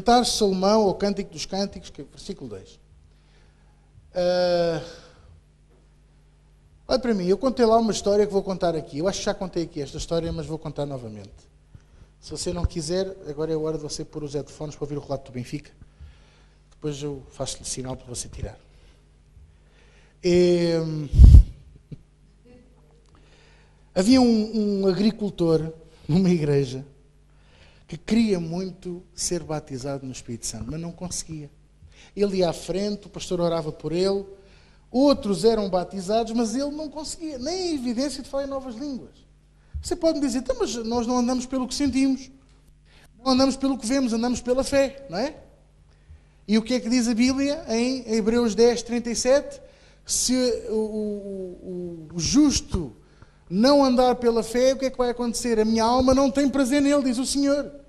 Cantares de Salomão, ou Cântico dos Cânticos, versículo 2. Olha para mim, eu contei lá uma história que vou contar aqui. Eu acho que já contei aqui esta história, mas vou contar novamente. Se você não quiser, agora é a hora de você pôr os headphones para ouvir o relato do Benfica. Depois eu faço-lhe sinal para você tirar. Havia um agricultor numa igreja que queria muito ser batizado no Espírito Santo, mas não conseguia. Ele ia à frente, o pastor orava por ele, outros eram batizados, mas ele não conseguia, nem a evidência de falar em novas línguas. Você pode me dizer, então, mas nós não andamos pelo que sentimos, não andamos pelo que vemos, andamos pela fé, não é? E o que é que diz a Bíblia em Hebreus 10, 37? Se o justo não andar pela fé, o que é que vai acontecer? A minha alma não tem prazer nele, diz o Senhor.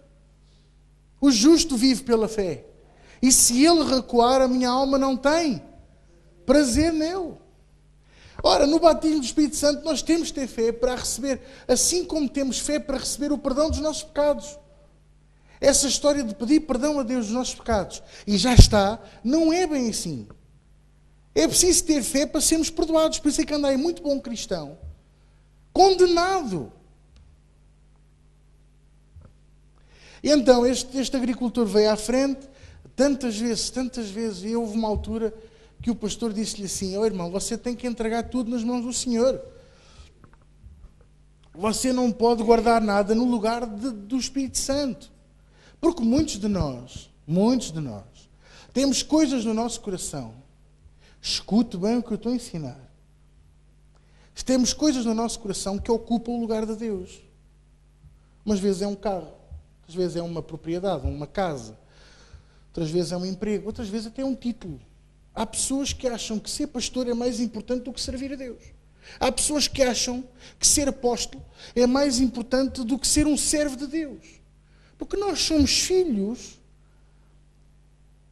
O justo vive pela fé. E se ele recuar, a minha alma não tem prazer nele. Ora, no batismo do Espírito Santo, nós temos de ter fé para receber, assim como temos fé para receber o perdão dos nossos pecados. Essa história de pedir perdão a Deus dos nossos pecados, e já está, não é bem assim. É preciso ter fé para sermos perdoados. Por isso é que anda aí muito bom cristão, condenado. E então este agricultor veio à frente, tantas vezes, e houve uma altura que o pastor disse-lhe assim: ó irmão, você tem que entregar tudo nas mãos do Senhor. Você não pode guardar nada no lugar do Espírito Santo. Porque muitos de nós, temos coisas no nosso coração. Escute bem o que eu estou a ensinar. Temos coisas no nosso coração que ocupam o lugar de Deus. Umas vezes é um carro, outras vezes é uma propriedade, uma casa, outras vezes é um emprego, outras vezes até um título. Há pessoas que acham que ser pastor é mais importante do que servir a Deus. Há pessoas que acham que ser apóstolo é mais importante do que ser um servo de Deus. Porque nós somos filhos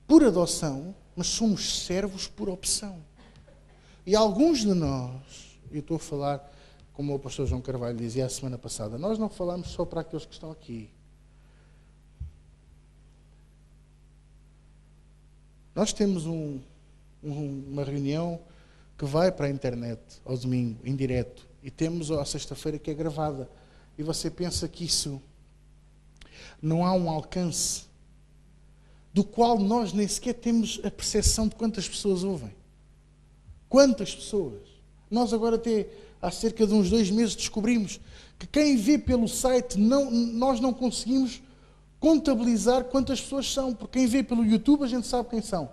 por adoção, mas somos servos por opção. E alguns de nós, eu estou a falar, como o pastor João Carvalho dizia a semana passada, nós não falamos só para aqueles que estão aqui. Nós temos uma reunião que vai para a internet ao domingo, em direto, e temos a sexta-feira que é gravada. E você pensa que isso não há um alcance do qual nós nem sequer temos a percepção de quantas pessoas ouvem. Quantas pessoas? Nós agora até há cerca de uns 2 meses descobrimos que quem vê pelo site, nós não conseguimos contabilizar quantas pessoas são, porque quem vê pelo YouTube a gente sabe quem são.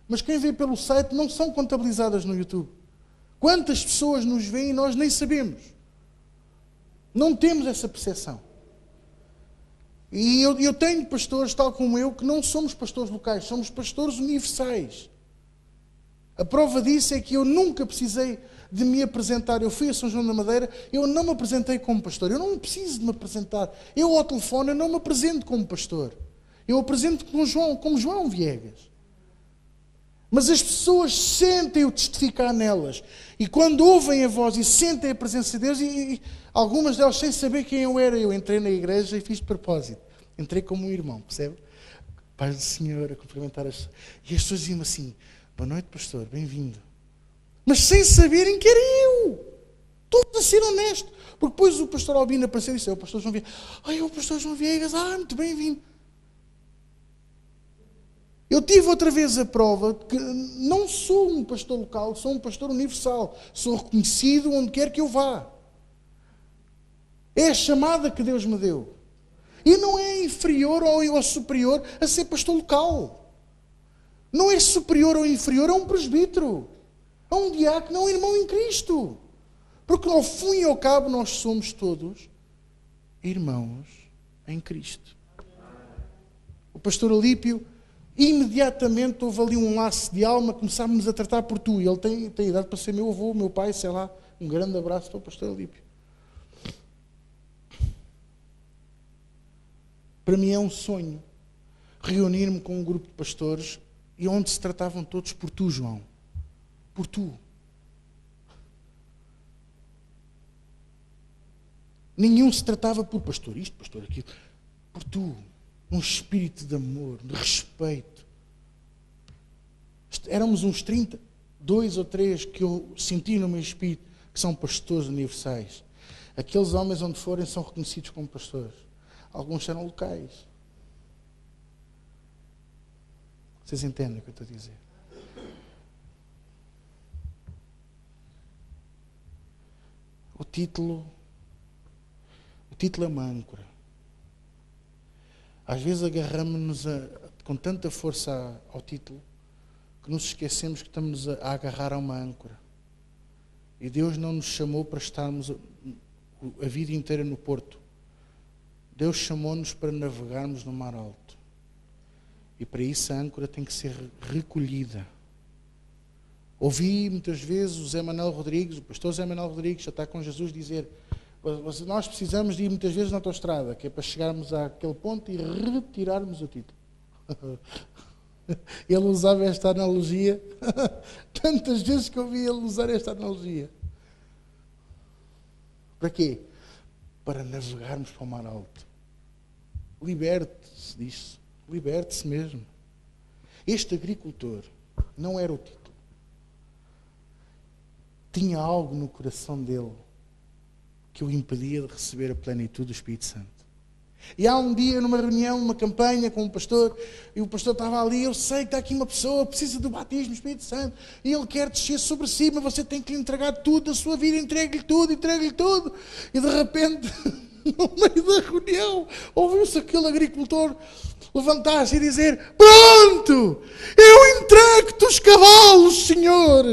Mas quem vê pelo site não são contabilizadas no YouTube. Quantas pessoas nos veem e nós nem sabemos. Não temos essa percepção. E eu tenho pastores, tal como eu, que não somos pastores locais, somos pastores universais. A prova disso é que eu nunca precisei de me apresentar. Eu fui a São João da Madeira, eu não me apresentei como pastor. Eu não preciso de me apresentar. Eu, ao telefone, eu não me apresento como pastor. Eu apresento como João Viegas. Mas as pessoas sentem o testificar nelas. E quando ouvem a voz e sentem a presença de Deus, e algumas delas sem saber quem eu era, eu entrei na igreja e fiz de propósito. Entrei como um irmão, percebe? Paz do Senhor, a cumprimentar as pessoas. E as pessoas diziam assim: boa noite, pastor, bem-vindo. Mas sem saberem que era eu. Todos a ser honesto. Porque depois o pastor Albino apareceu e disse: é o pastor João Viegas. Ai, é o pastor João Viegas, muito bem-vindo. Eu tive outra vez a prova de que não sou um pastor local, sou um pastor universal. Sou reconhecido onde quer que eu vá. É a chamada que Deus me deu. E não é inferior ou superior a ser pastor local. Não é superior ou inferior a um presbítero, a um diácono, a um irmão em Cristo. Porque ao fim e ao cabo nós somos todos irmãos em Cristo. O pastor Alípio, imediatamente houve ali um laço de alma, começámos a tratar por tu. E ele tem idade para ser meu avô, meu pai, sei lá. Um grande abraço para o pastor Alípio. Para mim é um sonho reunir-me com um grupo de pastores e onde se tratavam todos por tu, João. Por tu. Nenhum se tratava por pastor isto, pastor aquilo. Por tu. um espírito de amor, de respeito. Éramos uns 30, 2 ou 3 que eu senti no meu espírito, que são pastores universais. Aqueles homens onde forem são reconhecidos como pastores. Alguns serão locais. Vocês entendem o que eu estou a dizer? O título é uma âncora. Às vezes agarramos-nos com tanta força ao título que nos esquecemos que estamos a agarrar a uma âncora. E Deus não nos chamou para estarmos a vida inteira no porto. Deus chamou-nos para navegarmos no mar alto. E para isso a âncora tem que ser recolhida. Ouvi muitas vezes o Zé Manuel Rodrigues, o pastor Zé Manuel Rodrigues, já está com Jesus, dizer: nós precisamos de ir muitas vezes na autoestrada, que é para chegarmos àquele ponto e retirarmos o título. Ele usava esta analogia, tantas vezes que eu vi ele usar esta analogia. Para quê? Para navegarmos para o mar alto. Liberte-se disso. Liberte-se mesmo. Este agricultor não era o título. Tinha algo no coração dele que o impedia de receber a plenitude do Espírito Santo. E há um dia, numa reunião, numa campanha com um pastor, e o pastor estava ali: eu sei que está aqui uma pessoa, precisa do batismo do Espírito Santo, e ele quer descer sobre si, mas você tem que lhe entregar tudo da sua vida, entregue-lhe tudo. E de repente, no meio da reunião, ouviu-se aquele agricultor levantar-se e dizer: pronto, eu entrego-te os cavalos, Senhor.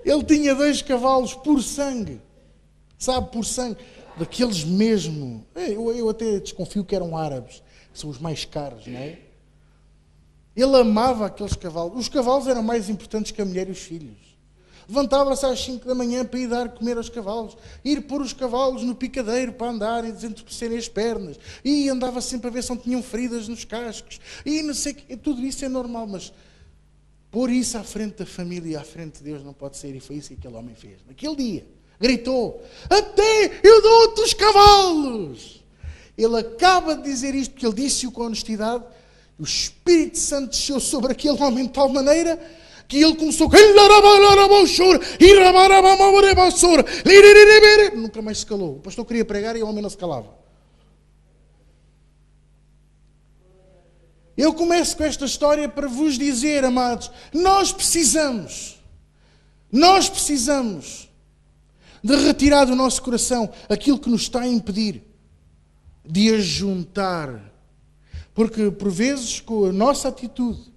Ele tinha 2 cavalos por sangue. Sabe, por sangue. Daqueles mesmo. Eu até desconfio que eram árabes. Que são os mais caros, não é? Ele amava aqueles cavalos. Os cavalos eram mais importantes que a mulher e os filhos. Levantava-se às 5 da manhã para ir dar comer aos cavalos. Ir pôr os cavalos no picadeiro para andarem, desentorpecerem as pernas. E andava sempre a ver se não tinham feridas nos cascos. E não sei o que. Tudo isso é normal, mas pôr isso à frente da família e à frente de Deus não pode ser. E foi isso que aquele homem fez. Naquele dia, gritou: até eu dou-te os cavalos. Ele acaba de dizer isto porque ele disse-o com honestidade. O Espírito Santo desceu sobre aquele homem de tal maneira que ele começou nunca mais se calou. O pastor queria pregar e o homem não se calava. Eu começo com esta história para vos dizer, amados, nós precisamos de retirar do nosso coração aquilo que nos está a impedir de ajuntar. Porque, por vezes, com a nossa atitude,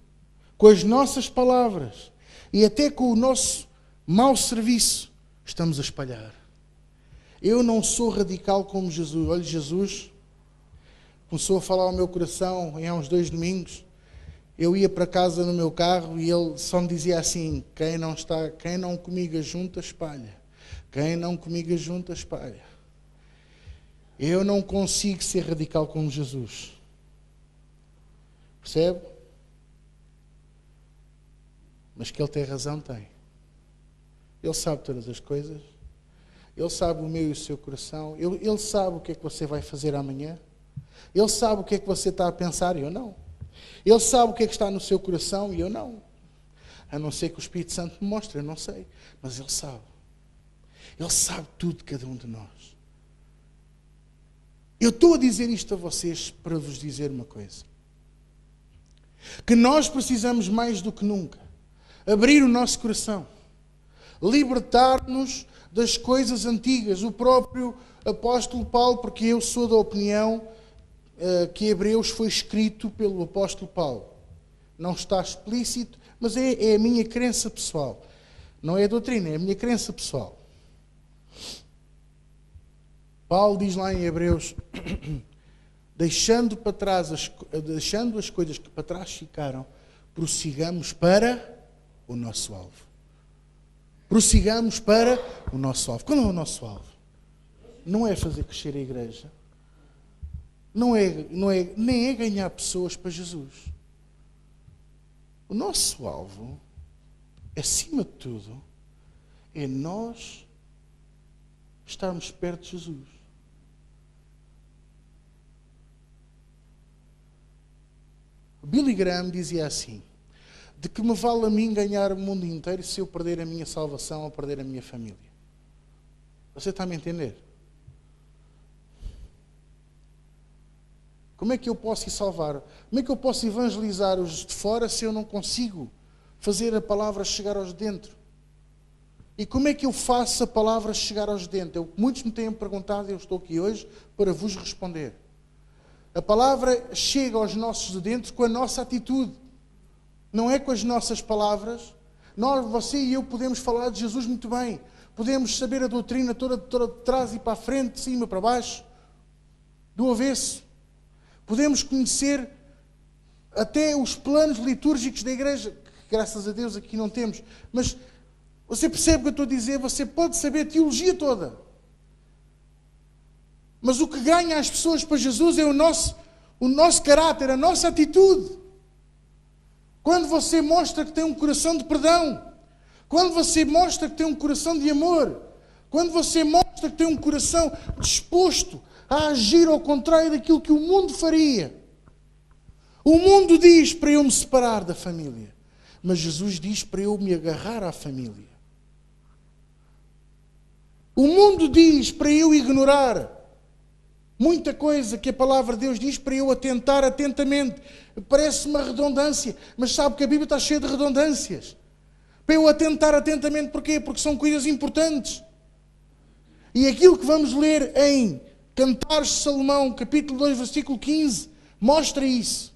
com as nossas palavras e até com o nosso mau serviço, estamos a espalhar. Eu não sou radical como Jesus. Olha, Jesus começou a falar ao meu coração há uns 2 domingos. Eu ia para casa no meu carro e ele só me dizia assim: quem não comigo junta, espalha. Quem não comigo junta, espalha. Eu não consigo ser radical como Jesus. Percebe? Mas que ele tem razão, tem. Ele sabe todas as coisas. Ele sabe o meu e o seu coração. Ele sabe o que é que você vai fazer amanhã. Ele sabe o que é que você está a pensar e eu não. Ele sabe o que é que está no seu coração e eu não. A não ser que o Espírito Santo me mostre, eu não sei. Mas Ele sabe. Ele sabe tudo de cada um de nós. Eu estou a dizer isto a vocês para vos dizer uma coisa. Que nós precisamos mais do que nunca abrir o nosso coração. Libertar-nos das coisas antigas. O próprio apóstolo Paulo, porque eu sou da opinião que Hebreus foi escrito pelo apóstolo Paulo. Não está explícito, mas é a minha crença pessoal. Não é a doutrina, é a minha crença pessoal. Paulo diz lá em Hebreus: deixando as coisas que para trás ficaram, prossigamos para o nosso alvo. Prossigamos para o nosso alvo. Qual é o nosso alvo? Não é fazer crescer a igreja. Nem é ganhar pessoas para Jesus. O nosso alvo, acima de tudo, é nós estarmos perto de Jesus. Billy Graham dizia assim: de que me vale a mim ganhar o mundo inteiro se eu perder a minha salvação ou perder a minha família? Você está a me entender? Como é que eu posso ir salvar? Como é que eu posso evangelizar os de fora se eu não consigo fazer a palavra chegar aos de dentro? E como é que eu faço a palavra chegar aos de dentro? Muitos me têm perguntado e eu estou aqui hoje para vos responder. A palavra chega aos nossos de dentro com a nossa atitude. Não é com as nossas palavras. Nós, você e eu podemos falar de Jesus muito bem. Podemos saber a doutrina toda de trás e para a frente, de cima para baixo, do avesso. Podemos conhecer até os planos litúrgicos da igreja, que graças a Deus aqui não temos. Mas você percebe o que eu estou a dizer? Você pode saber a teologia toda. Mas o que ganha as pessoas para Jesus é o nosso caráter, a nossa atitude. Quando você mostra que tem um coração de perdão, quando você mostra que tem um coração de amor, quando você mostra que tem um coração disposto a agir ao contrário daquilo que o mundo faria. O mundo diz para eu me separar da família, mas Jesus diz para eu me agarrar à família. O mundo diz para eu ignorar muita coisa que a palavra de Deus diz para eu atentar atentamente. Parece uma redundância, mas sabe que a Bíblia está cheia de redundâncias. Para eu atentar atentamente, porquê? Porque são coisas importantes. E aquilo que vamos ler em Cantares de Salomão, capítulo 2, versículo 15, mostra isso.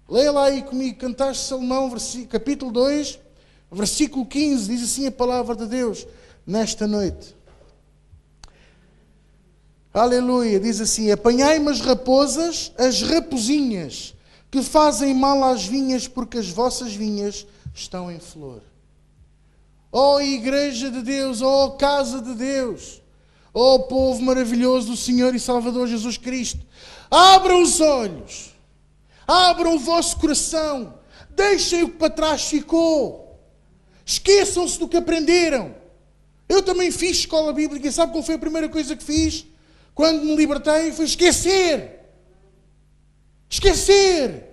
Leia lá aí comigo, Cantares de Salomão, capítulo 2, versículo 15, diz assim a palavra de Deus nesta noite. Aleluia, diz assim: apanhai-me as raposas, as raposinhas, que fazem mal às vinhas, porque as vossas vinhas estão em flor. Ó Igreja de Deus, ó Casa de Deus, ó povo maravilhoso do Senhor e Salvador Jesus Cristo, abram os olhos, abram o vosso coração, deixem o que para trás ficou, esqueçam-se do que aprenderam. Eu também fiz escola bíblica e sabe qual foi a primeira coisa que fiz? Quando me libertei, foi esquecer. Esquecer.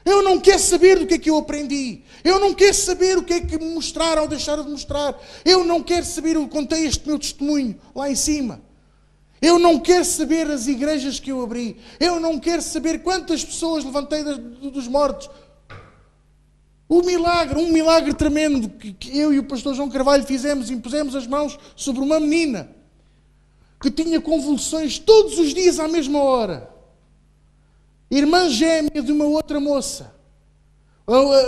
Eu não quero saber do que é que eu aprendi. Eu não quero saber o que é que me mostraram ou deixaram de mostrar. Eu não quero saber, eu contei este meu testemunho lá em cima. Eu não quero saber as igrejas que eu abri. Eu não quero saber quantas pessoas levantei dos mortos. Um milagre tremendo que eu e o pastor João Carvalho fizemos, impusemos as mãos sobre uma menina que tinha convulsões todos os dias à mesma hora. Irmã gêmea de uma outra moça.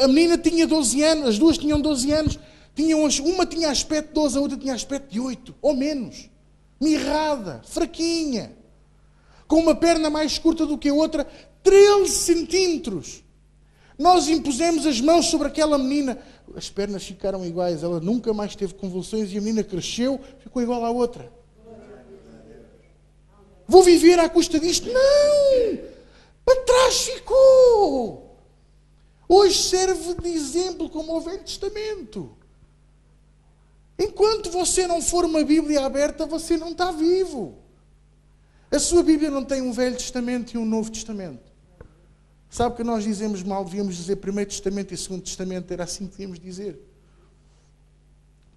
A menina tinha 12 anos, as duas tinham 12 anos. Uma tinha aspecto de 12, a outra tinha aspecto de 8, ou menos. Mirrada, fraquinha. Com uma perna mais curta do que a outra, 13 centímetros. Nós impusemos as mãos sobre aquela menina. As pernas ficaram iguais. Ela nunca mais teve convulsões e a menina cresceu, ficou igual à outra. Vou viver à custa disto? Não! Para trás ficou! Hoje serve de exemplo como o Velho Testamento. Enquanto você não for uma Bíblia aberta, você não está vivo. A sua Bíblia não tem um Velho Testamento e um Novo Testamento. Sabe que nós dizemos mal, devíamos dizer Primeiro Testamento e Segundo Testamento, era assim que devíamos dizer.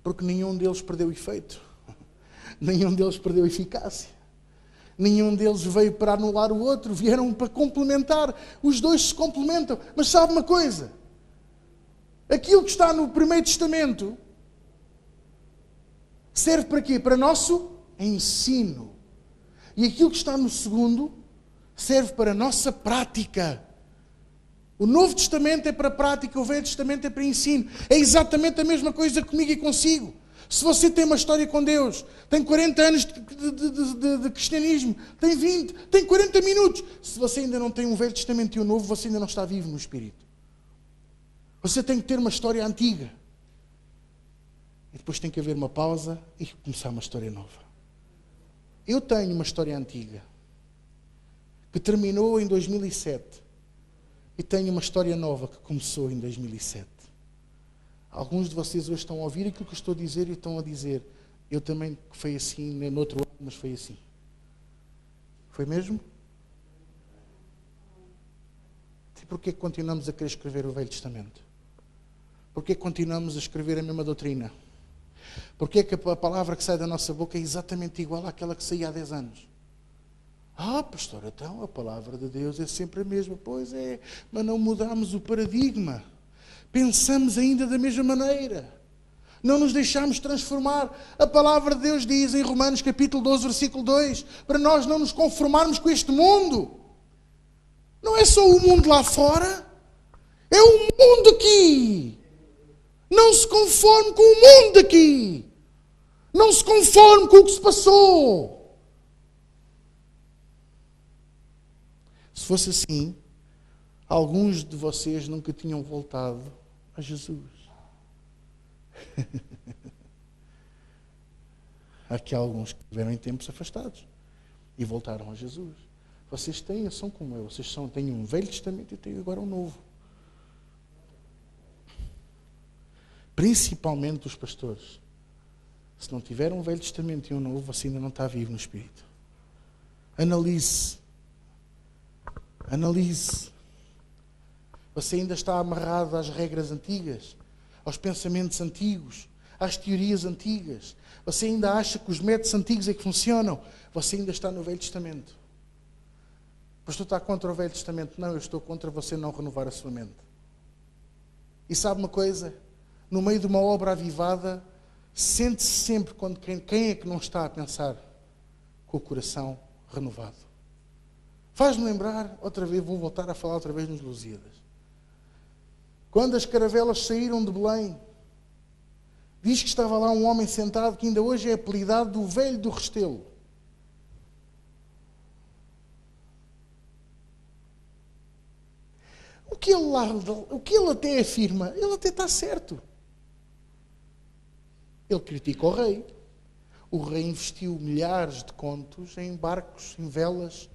Porque nenhum deles perdeu efeito. Nenhum deles perdeu eficácia. Nenhum deles veio para anular o outro, vieram para complementar. Os dois se complementam. Mas sabe uma coisa? Aquilo que está no Primeiro Testamento serve para quê? Para nosso ensino. E aquilo que está no Segundo serve para a nossa prática. O Novo Testamento é para prática, o Velho Testamento é para ensino. É exatamente a mesma coisa comigo e consigo. Se você tem uma história com Deus, tem 40 anos de cristianismo, tem 20, tem 40 minutos. Se você ainda não tem um Velho Testamento e um Novo, você ainda não está vivo no Espírito. Você tem que ter uma história antiga. E depois tem que haver uma pausa e começar uma história nova. Eu tenho uma história antiga, que terminou em 2007. E tenho uma história nova que começou em 2007. Alguns de vocês hoje estão a ouvir aquilo que eu estou a dizer e estão a dizer: eu também foi assim, no outro ano, mas foi assim. Foi mesmo? porquê que continuamos a querer escrever o Velho Testamento? Porquê que continuamos a escrever a mesma doutrina? Porquê que a palavra que sai da nossa boca é exatamente igual àquela que saía há 10 anos? Ah, pastor, então a palavra de Deus é sempre a mesma. Pois é, mas não mudamos o paradigma. Pensamos ainda da mesma maneira. Não nos deixamos transformar. A palavra de Deus diz em Romanos capítulo 12, versículo 2, para nós não nos conformarmos com este mundo. Não é só o mundo lá fora, é o mundo aqui. Não se conforme com o mundo aqui. Não se conforme com o que se passou. Se fosse assim, alguns de vocês nunca tinham voltado a Jesus. Há aqui alguns que tiveram em tempos afastados e voltaram a Jesus. Vocês são como eu, têm um Velho Testamento e têm agora um Novo. Principalmente os pastores. Se não tiver um Velho Testamento e um Novo, você ainda não está vivo no Espírito. Analise. Você ainda está amarrado às regras antigas, aos pensamentos antigos, às teorias antigas. Você ainda acha que os métodos antigos é que funcionam. Você ainda está no Velho Testamento. O pastor está contra o Velho Testamento. Não, eu estou contra você não renovar a sua mente. E sabe uma coisa? No meio de uma obra avivada, sente-se sempre quando quem é que não está a pensar com o coração renovado. Faz-me lembrar, outra vez, vou voltar a falar outra vez nos Lusíadas. Quando as caravelas saíram de Belém, diz que estava lá um homem sentado que ainda hoje é apelidado do Velho do Restelo. O que ele até afirma, ele até está certo. Ele critica o rei. O rei investiu milhares de contos em barcos, em velas,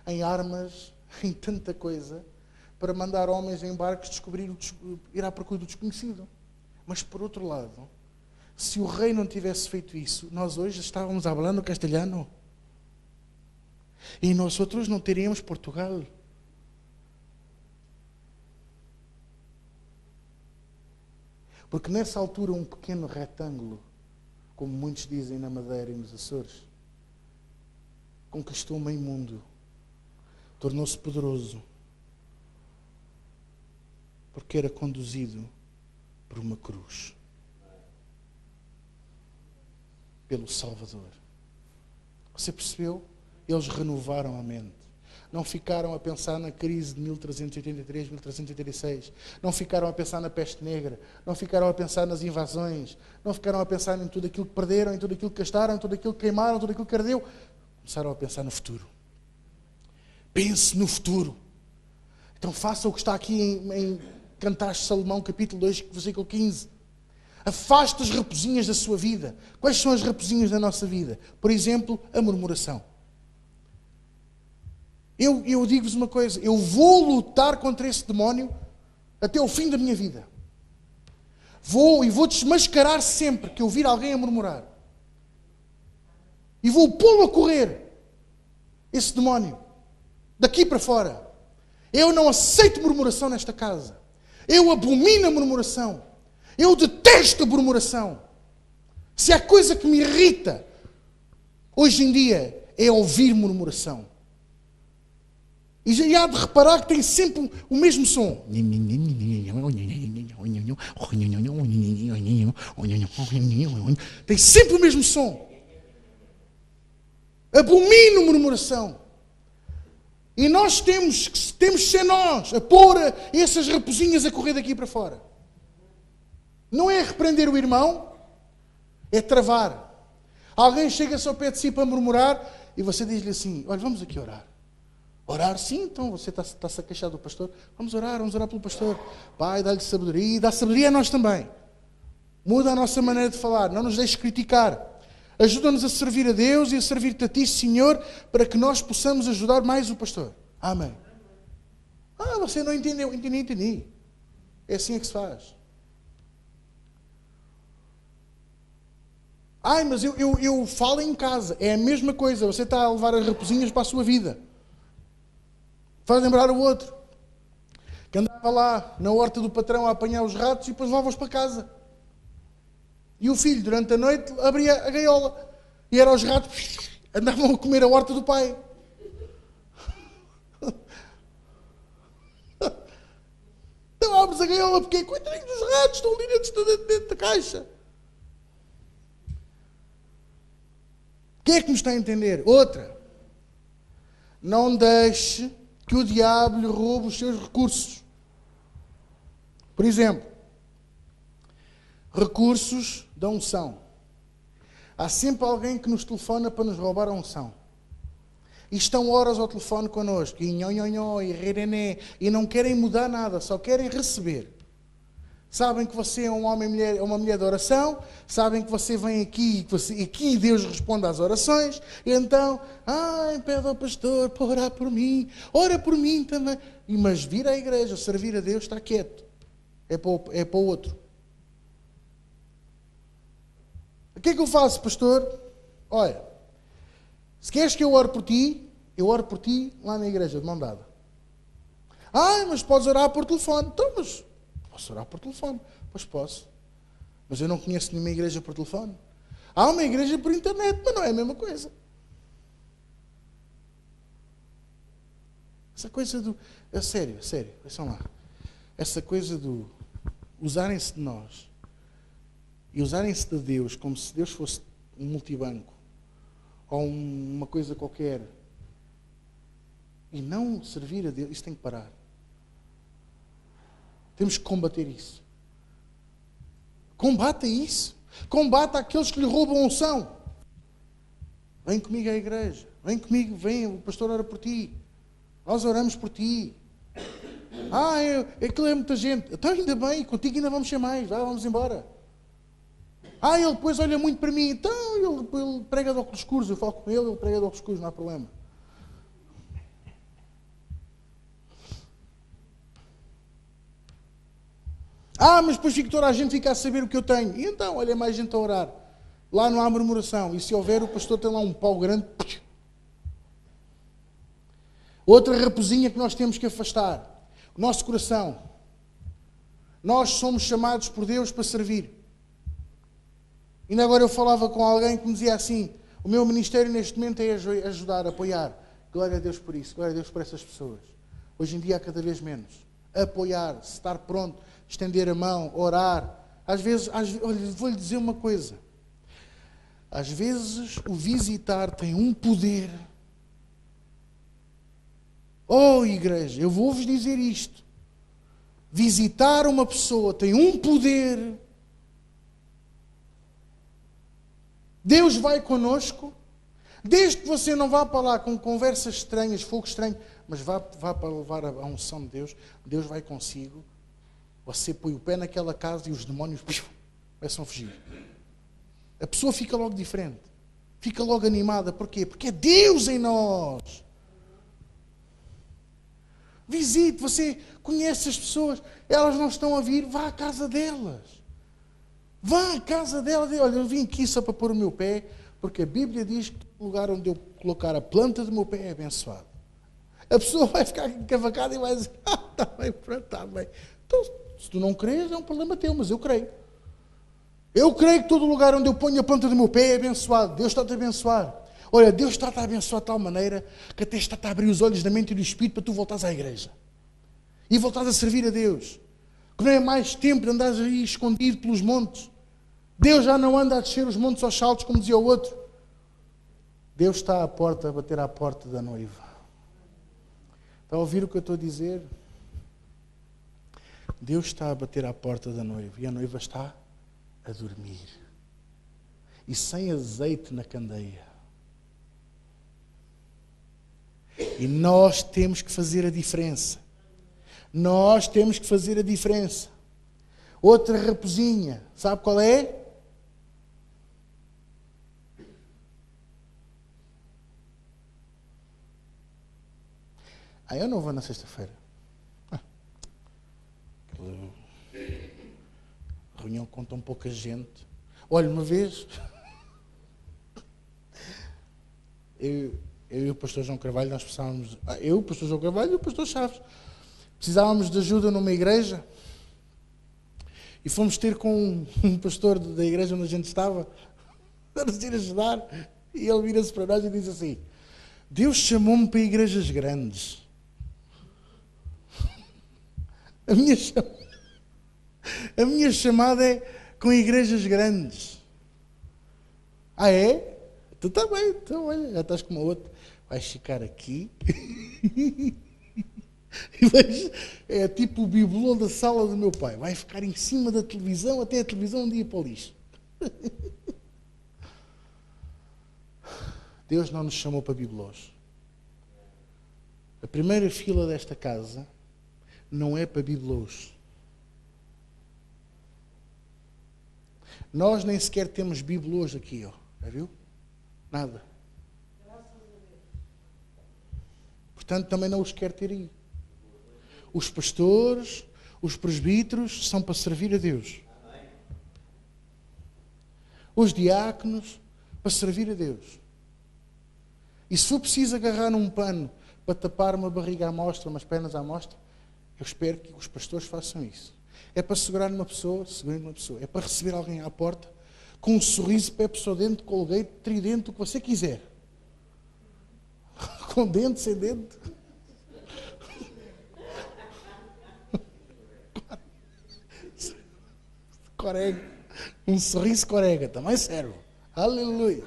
em armas, em tanta coisa, para mandar homens em barcos ir à procura do desconhecido. Mas, por outro lado, se o rei não tivesse feito isso, nós hoje estávamos falando castelhano. E nós outros não teríamos Portugal. Porque nessa altura um pequeno retângulo, como muitos dizem na Madeira e nos Açores, conquistou meio mundo. Tornou-se poderoso. Porque era conduzido por uma cruz. Pelo Salvador. Você percebeu? Eles renovaram a mente. Não ficaram a pensar na crise de 1383, 1386. Não ficaram a pensar na peste negra. Não ficaram a pensar nas invasões. Não ficaram a pensar em tudo aquilo que perderam, em tudo aquilo que gastaram, em tudo aquilo que queimaram, tudo aquilo que ardeu. Começaram a pensar no futuro. Pense no futuro. Então faça o que está aqui em Cantares de Salomão, capítulo 2, versículo 15. Afaste as raposinhas da sua vida. Quais são as raposinhas da nossa vida? Por exemplo, a murmuração. Eu digo-vos uma coisa, eu vou lutar contra esse demónio até o fim da minha vida. Vou desmascarar sempre que eu vir alguém a murmurar. E vou pô-lo a correr, esse demónio, daqui para fora. Eu não aceito murmuração nesta casa. Eu abomino a murmuração. Eu detesto a murmuração. Se há coisa que me irrita hoje em dia é ouvir murmuração. E já há de reparar que tem sempre o mesmo som. Tem sempre o mesmo som. Abomino murmuração. E nós temos que ser nós a pôr essas raposinhas a correr daqui para fora. Não é repreender o irmão, é travar. Alguém chega-se ao pé de si para murmurar e você diz-lhe assim, olha, vamos aqui orar. Orar, sim, então você está-se a queixar do pastor. Vamos orar pelo pastor. Pai, dá-lhe sabedoria e dá sabedoria a nós também. Muda a nossa maneira de falar, não nos deixes criticar. Ajuda-nos a servir a Deus e a servir-te a ti, Senhor, para que nós possamos ajudar mais o pastor. Amém. Ah, você não entendeu. Entendi. É assim que se faz. Ai, mas eu falo em casa. É a mesma coisa. Você está a levar as raposinhas para a sua vida. Faz lembrar o outro. Estava lá na horta do patrão a apanhar os ratos e depois levava-os para casa. E o filho, durante a noite, abria a gaiola. E eram os ratos, andavam a comer a horta do pai. Então abres a gaiola, porque coitadinhos dos ratos, estão ali dentro da caixa. Quem é que me está a entender? Outra. Não deixe que o diabo lhe roube os seus recursos. Por exemplo, recursos da unção. Há sempre alguém que nos telefona para nos roubar a unção. E estão horas ao telefone connosco, e nhonhonhó, e rerené, e não querem mudar nada, só querem receber. Sabem que você é um homem, mulher, uma mulher de oração, sabem que você vem aqui, e aqui Deus responde às orações, e então, pede ao pastor para orar por mim, ora por mim também. Mas vir à igreja, servir a Deus, está quieto. É para o outro. O que é que eu faço, pastor? Olha, se queres que eu ore por ti, eu oro por ti lá na igreja, de mão dada. Mas podes orar por telefone. Então, mas posso orar por telefone? Pois posso. Mas eu não conheço nenhuma igreja por telefone. Há uma igreja por internet, mas não é a mesma coisa. Essa coisa do... É sério, vejam lá. Essa coisa do usarem-se de nós e usarem-se de Deus como se Deus fosse um multibanco ou uma coisa qualquer e não servir a Deus, isso tem que parar. Temos que combater isso. Combata isso. Combata aqueles que lhe roubam a unção. Vem comigo à igreja. Vem comigo, vem, o pastor ora por ti. Nós oramos por ti. Aquilo é muita gente. Então ainda bem, contigo ainda vamos ser mais. Vamos embora. Ele depois olha muito para mim. Então ele prega de óculos escuros. Eu falo com ele prega de óculos escuros, não há problema. Mas depois toda a gente fica a saber o que eu tenho. E então, olha, mais gente a orar. Lá não há murmuração. E se houver, o pastor tem lá um pau grande. Outra raposinha que nós temos que afastar. O nosso coração. Nós somos chamados por Deus para servir. Ainda agora eu falava com alguém que me dizia assim: o meu ministério neste momento é ajudar, apoiar. Glória a Deus por isso. Glória a Deus por essas pessoas. Hoje em dia há cada vez menos. Apoiar, estar pronto, estender a mão, orar. Às vezes, olha, vou-lhe dizer uma coisa. Às vezes o visitar tem um poder. Igreja, eu vou-vos dizer isto. Visitar uma pessoa tem um poder. Deus vai conosco. Desde que você não vá para lá com conversas estranhas, fogo estranho, mas vá para levar a unção de Deus, Deus vai consigo. Você põe o pé naquela casa e os demónios começam a fugir. A pessoa fica logo diferente. Fica logo animada. Porquê? Porque é Deus em nós. Visite, você conhece as pessoas, elas não estão a vir, vá à casa delas. Vá à casa delas. Olha, eu vim aqui só para pôr o meu pé, porque a Bíblia diz que o lugar onde eu colocar a planta do meu pé é abençoado. A pessoa vai ficar encavacada e vai dizer: está bem, pronto, está bem. Então, se tu não crês, é um problema teu, mas eu creio. Eu creio que todo lugar onde eu ponho a planta do meu pé é abençoado. Deus está-te a abençoar. Olha, Deus está-te a abençoar de tal maneira que até está-te a abrir os olhos da mente e do espírito para tu voltares à igreja. E voltares a servir a Deus. Que não é mais tempo de andares aí escondido pelos montes. Deus já não anda a descer os montes aos saltos, como dizia o outro. Deus está à porta, a bater à porta da noiva. Está a ouvir o que eu estou a dizer? Deus está a bater à porta da noiva e a noiva está a dormir. E sem azeite na candeia. E nós temos que fazer a diferença. Nós temos que fazer a diferença. Outra raposinha, sabe qual é? Eu não vou na sexta-feira. Reunião com tão pouca gente. Olha, uma vez eu e o pastor João Carvalho, nós passávamos, eu, o pastor João Carvalho e o pastor Chaves, precisávamos de ajuda numa igreja e fomos ter com um pastor da igreja onde a gente estava a nos ir ajudar, e ele vira-se para nós e diz assim: Deus chamou-me para igrejas grandes. A minha chamada é com igrejas grandes. Ah, é? Tu está bem, então olha, já estás como a outra. Vais ficar aqui e vais, é tipo o bibelô da sala do meu pai. Vai ficar em cima da televisão até a televisão um dia para o lixo. Deus não nos chamou para bibelôs. A primeira fila desta casa não é para bibelôs. Nós nem sequer temos bibelôs aqui, ó. Já viu? Nada. Portanto, também não os quero ter aí. Os pastores, os presbíteros são para servir a Deus. Os diáconos para servir a Deus. E se for preciso agarrar num pano para tapar uma barriga à mostra, umas pernas à mostra, eu espero que os pastores façam isso. É para segurar uma pessoa, segurem uma pessoa. É para receber alguém à porta, com um sorriso, Pepe Sodente, Colgate, Tridente, o que você quiser. Com dente, sem dente. Corega. Um sorriso corega, também serve. Aleluia.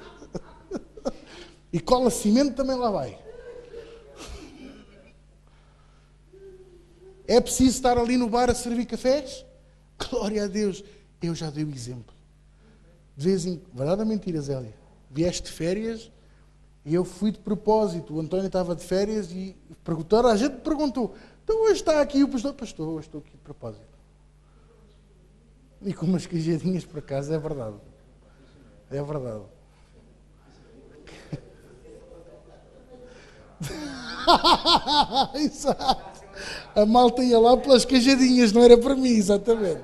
E cola cimento também lá vai. É preciso estar ali no bar a servir cafés? Glória a Deus. Eu já dei o exemplo. De vez em... Verdade ou mentira, Zélia? Vieste de férias e eu fui de propósito. O António estava de férias e perguntaram, a gente perguntou, então hoje está aqui o pastor? Pastor, hoje estou aqui de propósito. E com umas queijadinhas por acaso, é verdade. É verdade. Exato. A malta ia lá pelas queijadinhas, não era para mim, exatamente.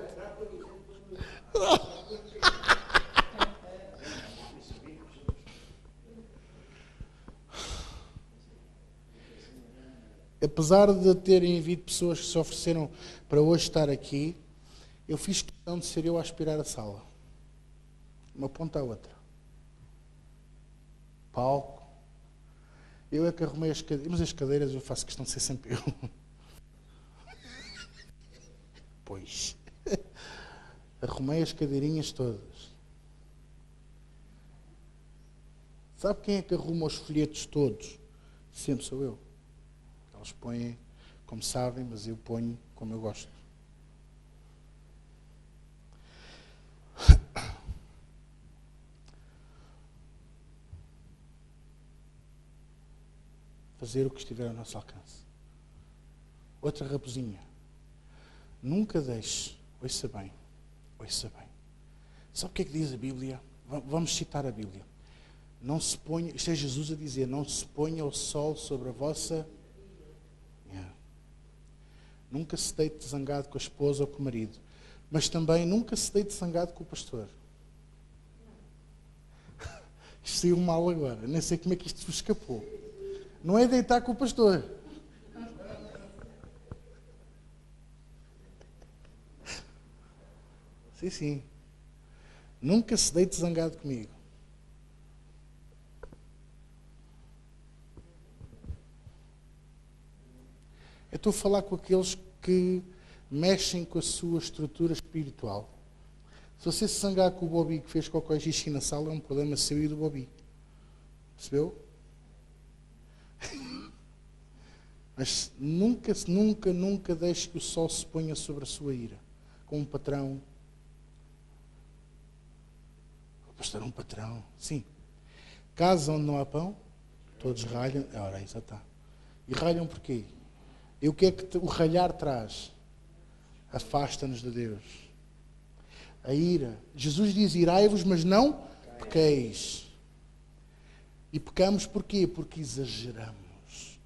Apesar de terem havido pessoas que se ofereceram para hoje estar aqui, eu fiz questão de ser eu a aspirar a sala. Uma ponta à outra. Palco. Eu é que arrumei as cadeiras, mas as cadeiras eu faço questão de ser sempre eu. Pois. Arrumei as cadeirinhas todas. Sabe quem é que arruma os folhetos todos? Sempre sou eu. Eles põem como sabem, mas eu ponho como eu gosto. Fazer o que estiver ao nosso alcance. Outra raposinha. Nunca deixe, ouça bem. Sabe o que é que diz a Bíblia? Vamos citar a Bíblia. Não se ponha, isto é Jesus a dizer, não se ponha o sol sobre a vossa... Nunca se deite zangado com a esposa ou com o marido. Mas também nunca se deite zangado com o pastor. Isto saiu mal agora. Nem sei como é que isto vos escapou. Não é deitar com o pastor. Sim, sim. Nunca se deite zangado comigo. Eu estou a falar com aqueles que mexem com a sua estrutura espiritual. Se você se zangar com o Bobby que fez cocó e xixi na sala, é um problema seu e do Bobby. Percebeu? Mas nunca deixe que o sol se ponha sobre a sua ira. Com um patrão. O pastor é um patrão. Sim. Casa onde não há pão, todos ralham. Ora, aí já está. E ralham porquê? E o que é que o ralhar traz? Afasta-nos de Deus. A ira. Jesus diz, irai-vos, mas não pequeis. E pecamos porquê? Porque exageramos.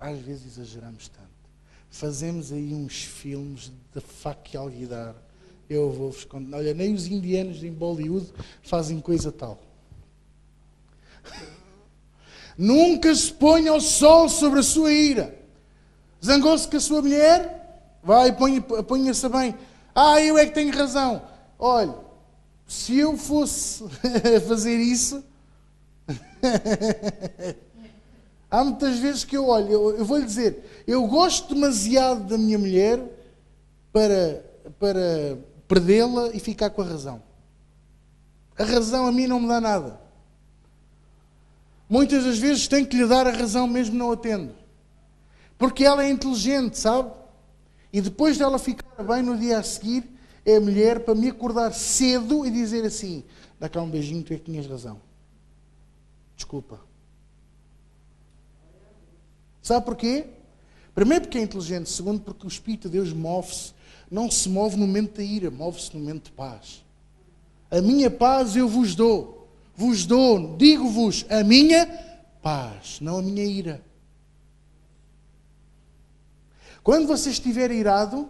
Às vezes exageramos tanto. Fazemos aí uns filmes de faca e alguidar. Eu vou-vos contar. Olha, nem os indianos em Bollywood fazem coisa tal. Nunca se ponha o sol sobre a sua ira. Zangou-se com a sua mulher? Vai, ponha-se bem. Eu é que tenho razão. Olha, se eu fosse fazer isso... Há muitas vezes que eu olho, eu vou-lhe dizer, eu gosto demasiado da minha mulher para perdê-la e ficar com a razão. A razão a mim não me dá nada. Muitas das vezes tenho que lhe dar a razão mesmo não a tendo. Porque ela é inteligente, sabe? E depois dela ficar bem no dia a seguir, é a mulher para me acordar cedo e dizer assim, dá cá um beijinho, tu é que tinhas razão. Desculpa. Sabe porquê? Primeiro porque é inteligente. Segundo porque o Espírito de Deus move-se. Não se move no momento da ira, move-se no momento de paz. A minha paz eu vos dou. Vos dou, digo-vos, a minha paz, não a minha ira. Quando você estiver irado,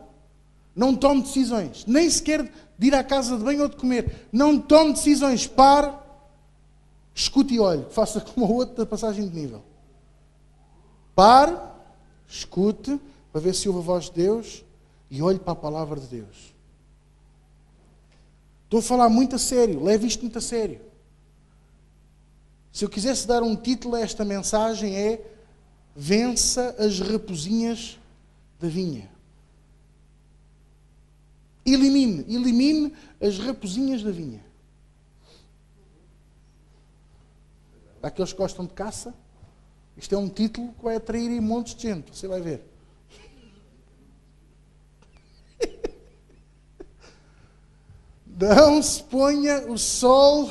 não tome decisões. Nem sequer de ir à casa de banho ou de comer. Não tome decisões. Pare, escute e olhe. Faça como a outra passagem de nível. Pare, escute, para ver se ouve a voz de Deus e olhe para a palavra de Deus. Estou a falar muito a sério, leve isto muito a sério. Se eu quisesse dar um título a esta mensagem é Vença as raposinhas da vinha. Elimine as raposinhas da vinha. Aqueles que gostam de caça, isto é um título que vai atrair montes de gente, você vai ver. Não se ponha o sol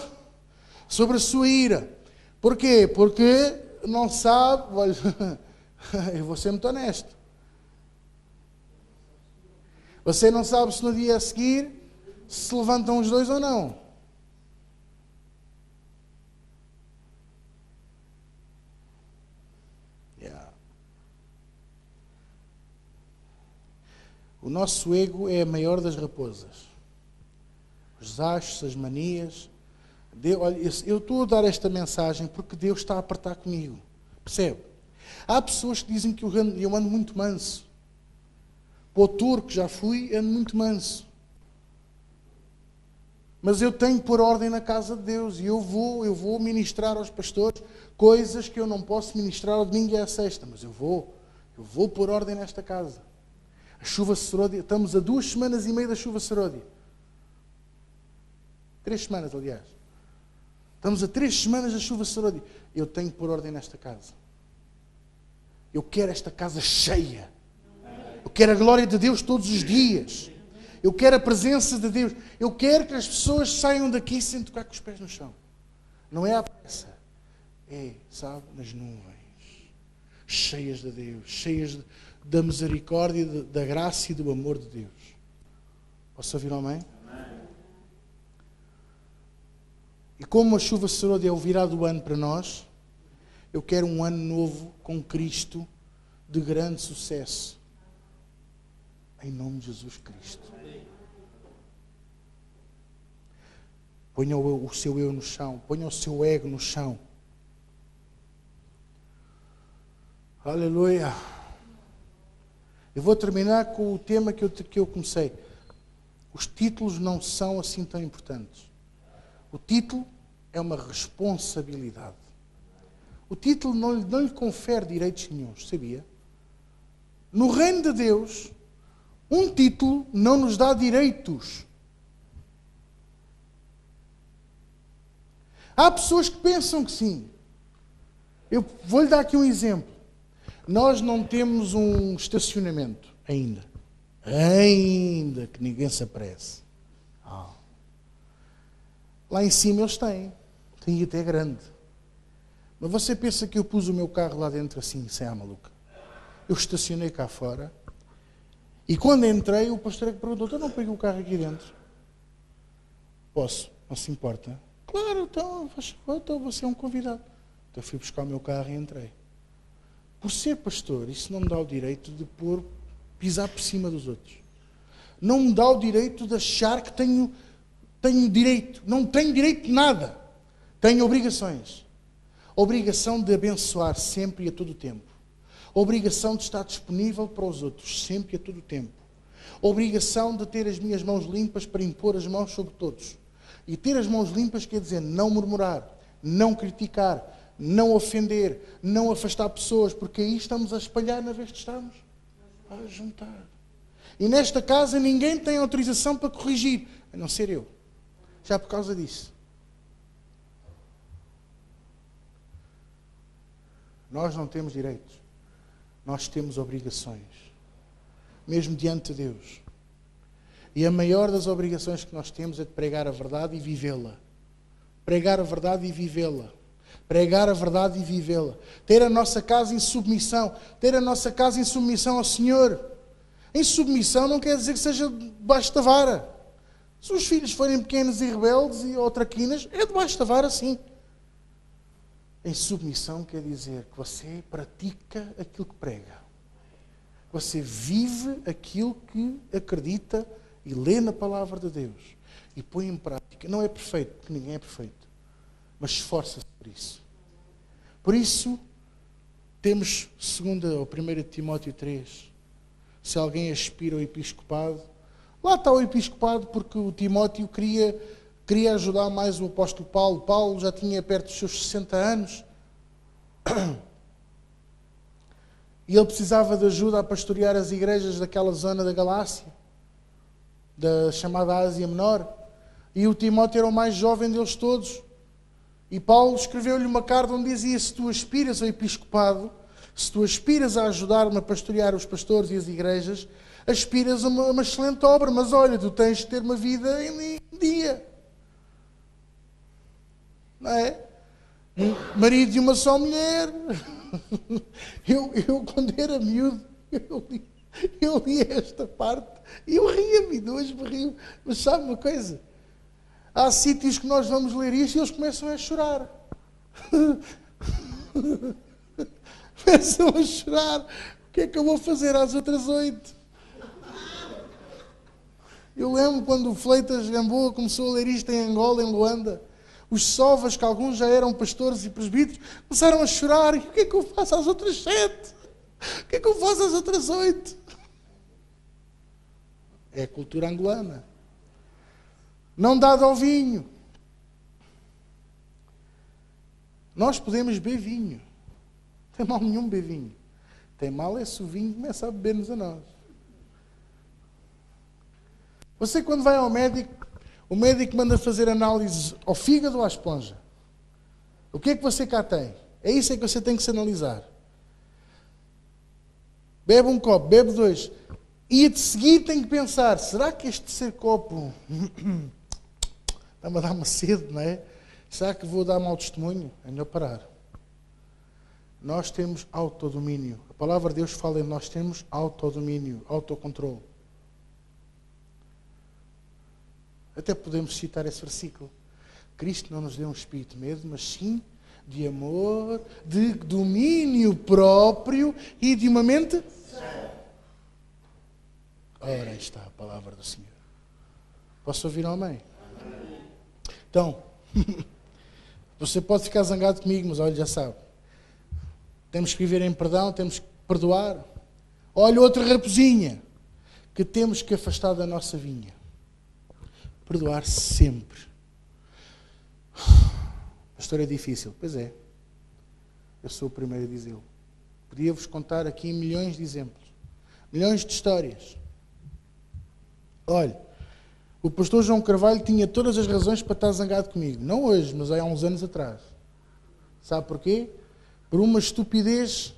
sobre a sua ira. Porquê? Porque não sabe, olha, eu vou ser muito honesto. Você não sabe se no dia a seguir se levantam os dois ou não. O nosso ego é a maior das raposas. Os achos, as manias. Olha, eu estou a dar esta mensagem porque Deus está a apertar comigo. Percebe? Há pessoas que dizem que eu ando muito manso. Para o touro que já fui, ando muito manso. Mas eu tenho que pôr ordem na casa de Deus. E eu vou ministrar aos pastores coisas que eu não posso ministrar ao domingo e à sexta. Mas eu vou pôr ordem nesta casa. A chuva seródia, estamos a 2 semanas e meia da chuva seródia. 3 semanas, aliás. Estamos a 3 semanas da chuva seródia. Eu tenho que pôr ordem nesta casa. Eu quero esta casa cheia. Eu quero a glória de Deus todos os dias. Eu quero a presença de Deus. Eu quero que as pessoas saiam daqui sem tocar com os pés no chão. Não é à pressa. É, sabe, nas nuvens. Cheias de Deus. Cheias da misericórdia, da graça e do amor de Deus. Posso ouvir um amém? E como a chuva seródia é o virado do ano para nós, eu quero um ano novo com Cristo de grande sucesso. Em nome de Jesus Cristo. Ponha o seu eu no chão. Ponha o seu ego no chão. Aleluia. Eu vou terminar com o tema que eu comecei. Os títulos não são assim tão importantes. O título é uma responsabilidade. O título não lhe confere direitos nenhuns, sabia? No reino de Deus, um título não nos dá direitos. Há pessoas que pensam que sim. Eu vou-lhe dar aqui um exemplo. Nós não temos um estacionamento ainda. Ainda que ninguém se apresse. Lá em cima eles têm. Tem até grande. Mas você pensa que eu pus o meu carro lá dentro assim, sem a maluca? Eu estacionei cá fora. E quando entrei, o pastor é que perguntou: eu não peguei o carro aqui dentro? Posso? Não se importa? Claro, então você é um convidado. Então fui buscar o meu carro e entrei. Por ser pastor, isso não me dá o direito de pisar por cima dos outros. Não me dá o direito de achar que tenho direito. Não tenho direito de nada. Tenho obrigações. Obrigação de abençoar sempre e a todo o tempo. Obrigação de estar disponível para os outros, sempre e a todo o tempo. Obrigação de ter as minhas mãos limpas para impor as mãos sobre todos. E ter as mãos limpas quer dizer não murmurar, não criticar, não ofender, não afastar pessoas, porque aí estamos a espalhar na vez de estarmos a juntar. E nesta casa ninguém tem autorização para corrigir, a não ser eu. Já por causa disso. Nós não temos direitos. Nós temos obrigações. Mesmo diante de Deus. E a maior das obrigações que nós temos é de pregar a verdade e vivê-la. Pregar a verdade e vivê-la. Pregar a verdade e vivê-la. Ter a nossa casa em submissão. Ter a nossa casa em submissão ao Senhor. Em submissão não quer dizer que seja debaixo da vara. Se os filhos forem pequenos e rebeldes ou traquinas, é debaixo da vara, sim. Em submissão quer dizer que você pratica aquilo que prega. Você vive aquilo que acredita e lê na palavra de Deus. E põe em prática. Não é perfeito, porque ninguém é perfeito. Mas esforça-se por isso. Por isso, temos 2 ou 1 Timóteo 3. Se alguém aspira ao episcopado, lá está o episcopado porque o Timóteo queria ajudar mais o apóstolo Paulo. Paulo já tinha perto dos seus 60 anos. E ele precisava de ajuda a pastorear as igrejas daquela zona da Galácia, da chamada Ásia Menor. E o Timóteo era o mais jovem deles todos. E Paulo escreveu-lhe uma carta onde dizia: se tu aspiras ao episcopado, se tu aspiras a ajudar-me a pastorear os pastores e as igrejas, aspiras a uma excelente obra, mas olha, tu tens de ter uma vida em dia. Não é? Marido de uma só mulher. Eu quando era miúdo, eu li esta parte e eu ria-me, de hoje me rio. Mas sabe uma coisa? Há sítios que nós vamos ler isto e eles começam a chorar. Começam a chorar. O que é que eu vou fazer às outras 8? Eu lembro quando o Fleitas Gamboa começou a ler isto em Angola, em Luanda. Os sovas, que alguns já eram pastores e presbíteros, começaram a chorar. E o que é que eu faço às outras 7? O que é que eu faço às outras 8? É a cultura angolana. Não dado ao vinho. Nós podemos beber vinho. Não tem mal nenhum beber vinho. Tem mal é se o vinho começa a beber-nos a nós. Você quando vai ao médico, o médico manda fazer análises ao fígado ou à esponja? O que é que você cá tem? É isso é que você tem que se analisar. Bebe um copo, bebe 2. E de seguir tem que pensar, será que este terceiro copo está-me a dar uma sede, não é? Será que vou dar mau testemunho? É melhor parar. Nós temos autodomínio. A palavra de Deus fala em nós temos autodomínio, autocontrole. Até podemos citar esse versículo. Cristo não nos deu um espírito de medo, mas sim de amor, de domínio próprio e de uma mente. Ora, aí está a palavra do Senhor. Posso ouvir um amém? Então, você pode ficar zangado comigo, mas olha, já sabe. Temos que viver em perdão, temos que perdoar. Olha, outra raposinha que temos que afastar da nossa vinha. Perdoar sempre. Pastor, é difícil. Pois é. Eu sou o primeiro a dizê-lo. Podia-vos contar aqui milhões de exemplos. Milhões de histórias. Olha, o pastor João Carvalho tinha todas as razões para estar zangado comigo. Não hoje, mas há uns anos atrás. Sabe porquê? Por uma estupidez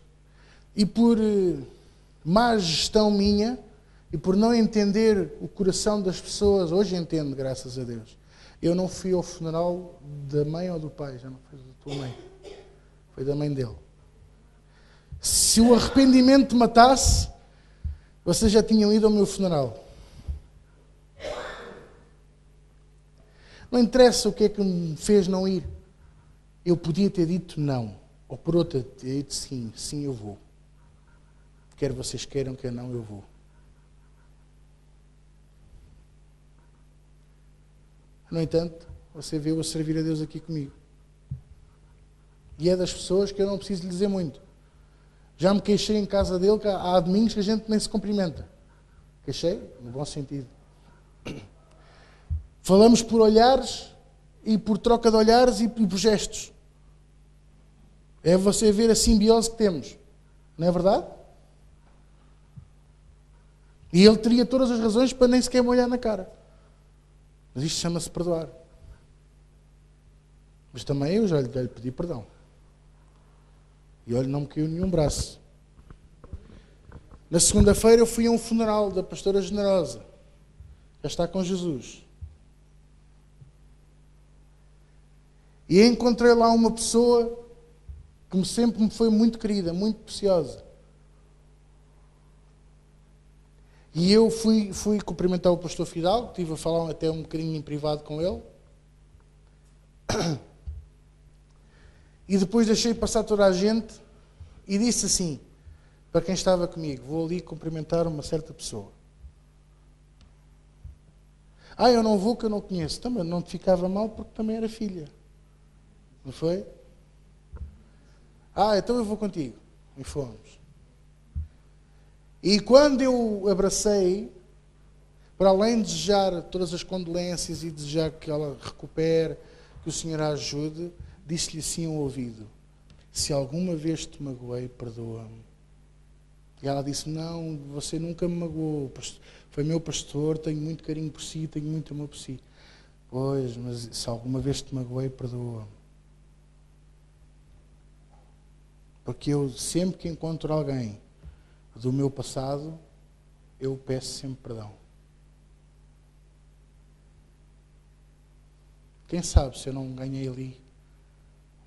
e por má gestão minha e por não entender o coração das pessoas. Hoje entendo, graças a Deus. Eu não fui ao funeral da mãe ou do pai, já não foi da tua mãe. Foi da mãe dele. Se o arrependimento te matasse, vocês já tinham ido ao meu funeral. Não interessa o que é que me fez não ir. Eu podia ter dito não. Ou por outra, ter dito sim. Sim, eu vou. Quer vocês queiram, quer não, eu vou. No entanto, você viu a servir a Deus aqui comigo. E é das pessoas que eu não preciso lhe dizer muito. Já me queixei em casa dele que há domingos que a gente nem se cumprimenta. Queixei, no bom sentido. Falamos por olhares e por troca de olhares e por gestos. É você ver a simbiose que temos. Não é verdade? E ele teria todas as razões para nem sequer me olhar na cara. Mas isto chama-se perdoar. Mas também eu já lhe pedi perdão. E olha, não me caiu nenhum braço. Na segunda-feira eu fui a um funeral da pastora Generosa. Já está com Jesus. E encontrei lá uma pessoa que sempre me foi muito querida, muito preciosa. E eu fui cumprimentar o pastor Fidalgo, estive a falar até um bocadinho em privado com ele. E depois deixei passar toda a gente e disse assim, para quem estava comigo, vou ali cumprimentar uma certa pessoa. Eu não vou que eu não conheço. Também não te ficava mal porque também era filha. Não foi? Então eu vou contigo. E fomos. E quando eu abracei, para além de desejar todas as condolências e desejar que ela recupere, que o Senhor a ajude, disse-lhe assim ao ouvido, se alguma vez te magoei, perdoa-me. E ela disse, não, você nunca me magoou, foi meu pastor, tenho muito carinho por si, tenho muito amor por si. Pois, mas se alguma vez te magoei, perdoa-me. Porque eu sempre que encontro alguém do meu passado, eu peço sempre perdão. Quem sabe se eu não ganhei ali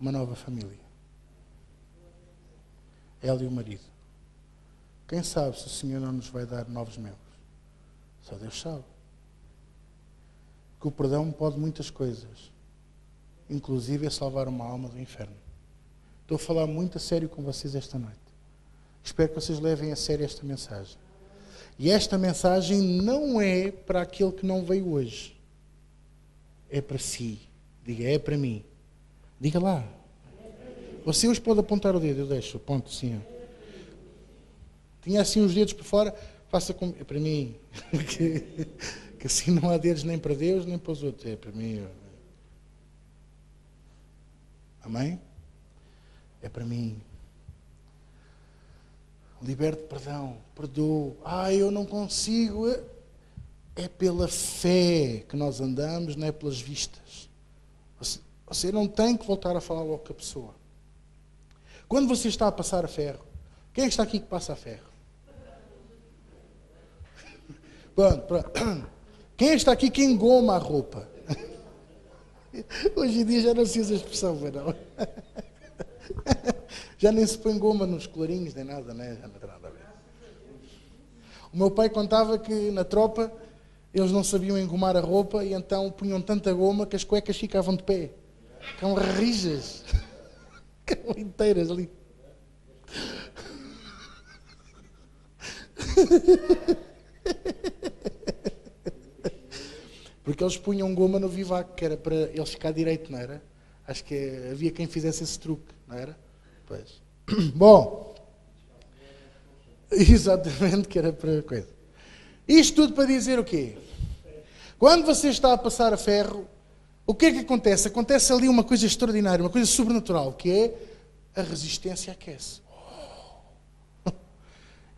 uma nova família? Ela e o marido. Quem sabe se o Senhor não nos vai dar novos membros? Só Deus sabe. Que o perdão pode muitas coisas, inclusive é salvar uma alma do inferno. Estou a falar muito a sério com vocês esta noite. Espero que vocês levem a sério esta mensagem. E esta mensagem não é para aquele que não veio hoje. É para si. Diga, é para mim. Diga lá. Você hoje pode apontar o dedo, eu deixo, aponto assim. Tinha assim os dedos por fora, faça como. É para mim. Que assim não há dedos nem para Deus, nem para os outros. É para mim. Amém? É para mim. Liberte perdão, perdoo. Eu não consigo. É pela fé que nós andamos, não é pelas vistas. Você não tem que voltar a falar logo com a pessoa. Quando você está a passar a ferro, quem é que está aqui que passa a ferro? Pronto. Quem é que está aqui que engoma a roupa? Hoje em dia já não se usa a expressão, não. Já nem se põe goma nos colarinhos, nem nada, né? Já não tem nada a ver. O meu pai contava que na tropa eles não sabiam engomar a roupa e então punham tanta goma que as cuecas ficavam de pé. Ficavam rijas. Ficavam inteiras ali. Porque eles punham goma no vivaco, que era para eles ficar direito, não era? Acho que havia quem fizesse esse truque, não era? Pois. Bom. Exatamente, que era para coisa. Isto tudo para dizer o quê? Quando você está a passar a ferro, o que é que acontece? Acontece ali uma coisa extraordinária, uma coisa sobrenatural, que é a resistência aquece.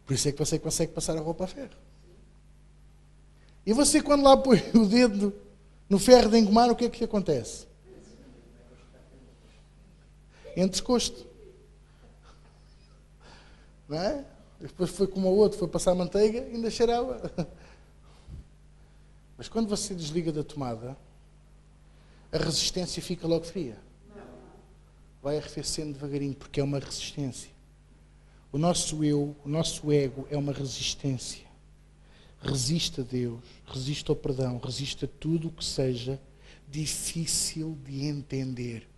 Por isso é que você consegue passar a roupa a ferro. E você, quando lá põe o dedo no ferro de engomar, o que é que acontece? Entrescosto. Não é? Depois foi como o outro, foi passar manteiga e ainda cheirava. Mas quando você desliga da tomada, a resistência fica logo fria. Vai arrefecendo devagarinho, porque é uma resistência. O nosso eu, o nosso ego é uma resistência. Resiste a Deus, resiste ao perdão, resiste a tudo o que seja difícil de entender.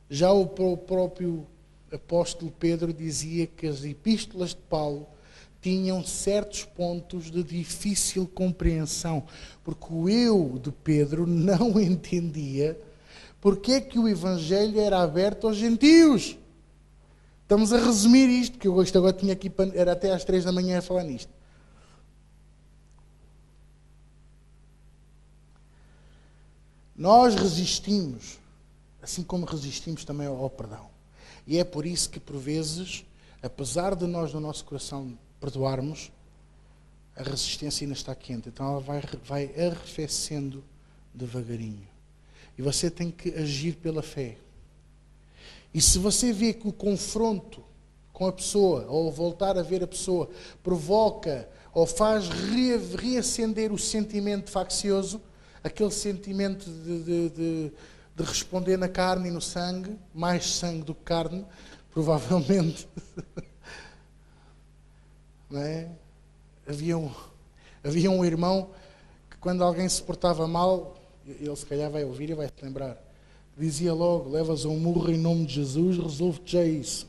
Já o próprio apóstolo Pedro dizia que as epístolas de Paulo tinham certos pontos de difícil compreensão, porque o eu de Pedro não entendia porque é que o Evangelho era aberto aos gentios. Estamos a resumir isto, porque eu gosto agora tinha aqui, era até às 3 da manhã a falar nisto. Nós resistimos, assim como resistimos também ao perdão. E é por isso que, por vezes, apesar de nós, no nosso coração, perdoarmos, a resistência ainda está quente. Então ela vai arrefecendo devagarinho. E você tem que agir pela fé. E se você vê que o confronto com a pessoa, ou voltar a ver a pessoa, provoca ou faz reacender o sentimento faccioso, aquele sentimento de responder na carne e no sangue, mais sangue do que carne, provavelmente. Não é? Havia um irmão que, quando alguém se portava mal, ele se calhar vai ouvir e vai se lembrar, dizia logo: levas um murro em nome de Jesus, resolve-te já isso.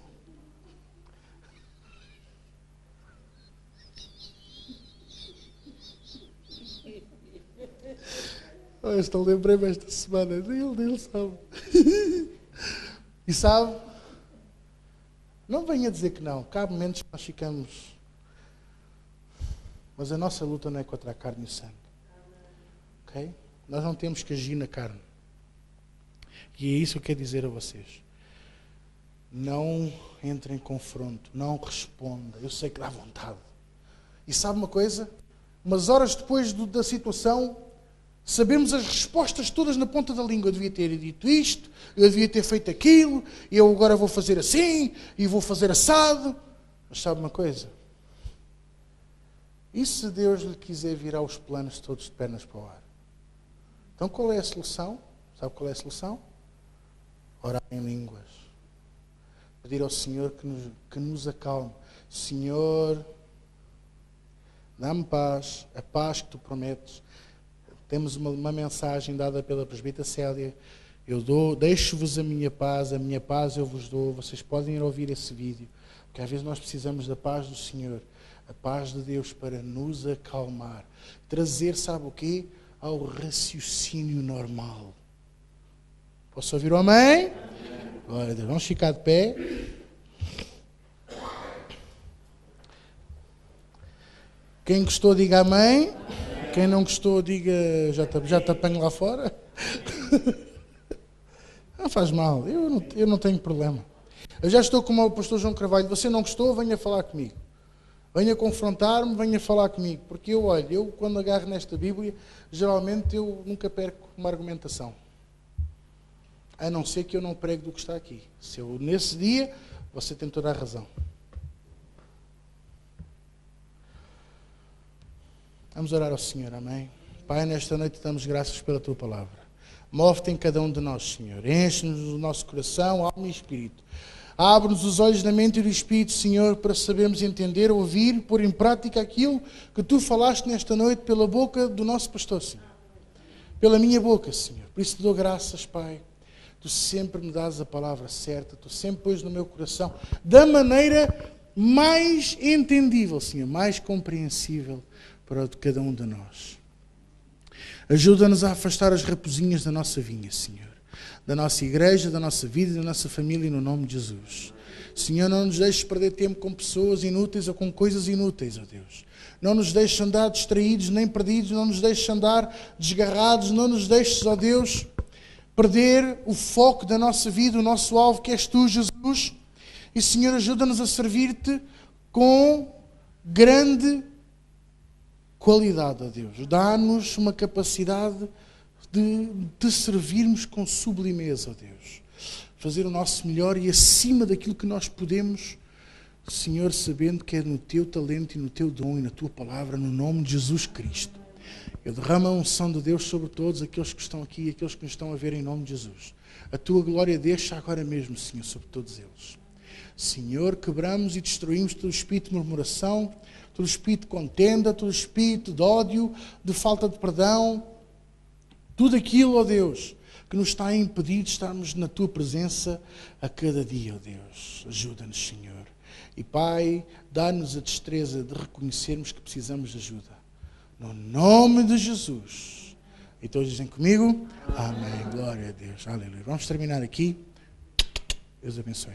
Eu lembrei-me esta semana dele sabe. E sabe, não venha dizer que não, cabe momentos que nós ficamos, mas a nossa luta não é contra a carne e o sangue, ok? Nós não temos que agir na carne. E é isso que eu quero dizer a vocês. Não entre em confronto, não responda. Eu sei que dá vontade. E sabe uma coisa? Umas horas depois da situação, sabemos as respostas todas na ponta da língua. Eu devia ter dito isto, eu devia ter feito aquilo, eu agora vou fazer assim, e vou fazer assado. Mas sabe uma coisa? E se Deus lhe quiser virar os planos todos de pernas para o ar? Então qual é a solução? Sabe qual é a solução? Orar em línguas. Pedir ao Senhor que nos acalme. Senhor, dá-me paz, a paz que tu prometes. Temos uma mensagem dada pela presbítera Célia. Deixo-vos a minha paz eu vos dou. Vocês podem ir ouvir esse vídeo. Porque às vezes nós precisamos da paz do Senhor. A paz de Deus para nos acalmar. Trazer, sabe o quê? Ao raciocínio normal. Posso ouvir o amém? Glória a Deus. Vamos ficar de pé. Quem gostou, diga amém. Quem não gostou, diga já te apanho lá fora. Não faz mal, eu não tenho problema. Eu já estou como o pastor João Carvalho. Você não gostou, venha falar comigo. Venha confrontar-me, venha falar comigo. Porque eu quando agarro nesta Bíblia, geralmente eu nunca perco uma argumentação. A não ser que eu não pregue do que está aqui. Se eu, nesse dia, você tem toda a razão. Vamos orar ao Senhor, amém? Pai, nesta noite damos graças pela Tua Palavra. Move-te em cada um de nós, Senhor. Enche-nos o nosso coração, alma e espírito. Abre-nos os olhos da mente e do espírito, Senhor, para sabermos entender, ouvir, pôr em prática aquilo que Tu falaste nesta noite pela boca do nosso pastor, Senhor. Pela minha boca, Senhor. Por isso te dou graças, Pai. Tu sempre me dás a palavra certa. Tu sempre pões no meu coração da maneira mais entendível, Senhor, mais compreensível para cada um de nós. Ajuda-nos a afastar as raposinhas da nossa vinha, Senhor. Da nossa igreja, da nossa vida, da nossa família, no nome de Jesus. Senhor, não nos deixes perder tempo com pessoas inúteis ou com coisas inúteis, ó Deus. Não nos deixes andar distraídos nem perdidos, não nos deixes andar desgarrados, não nos deixes, ó Deus, perder o foco da nossa vida, o nosso alvo, que és Tu, Jesus. E, Senhor, ajuda-nos a servir-te com grande qualidade, ó Deus. Dá-nos uma capacidade de te servirmos com sublimeza, ó Deus. Fazer o nosso melhor e acima daquilo que nós podemos, Senhor, sabendo que é no Teu talento e no Teu dom e na Tua palavra, no nome de Jesus Cristo. Eu derramo a unção de Deus sobre todos aqueles que estão aqui e aqueles que nos estão a ver em nome de Jesus. A Tua glória deixa agora mesmo, Senhor, sobre todos eles. Senhor, quebramos e destruímos todo espírito de murmuração, todo espírito de contenda, todo espírito de ódio, de falta de perdão, tudo aquilo, ó Deus, que nos está a impedir de estarmos na Tua presença a cada dia, ó Deus. Ajuda-nos, Senhor. E Pai, dá-nos a destreza de reconhecermos que precisamos de ajuda. No nome de Jesus. E todos dizem comigo? Amém. Glória a Deus. Aleluia. Vamos terminar aqui. Deus abençoe.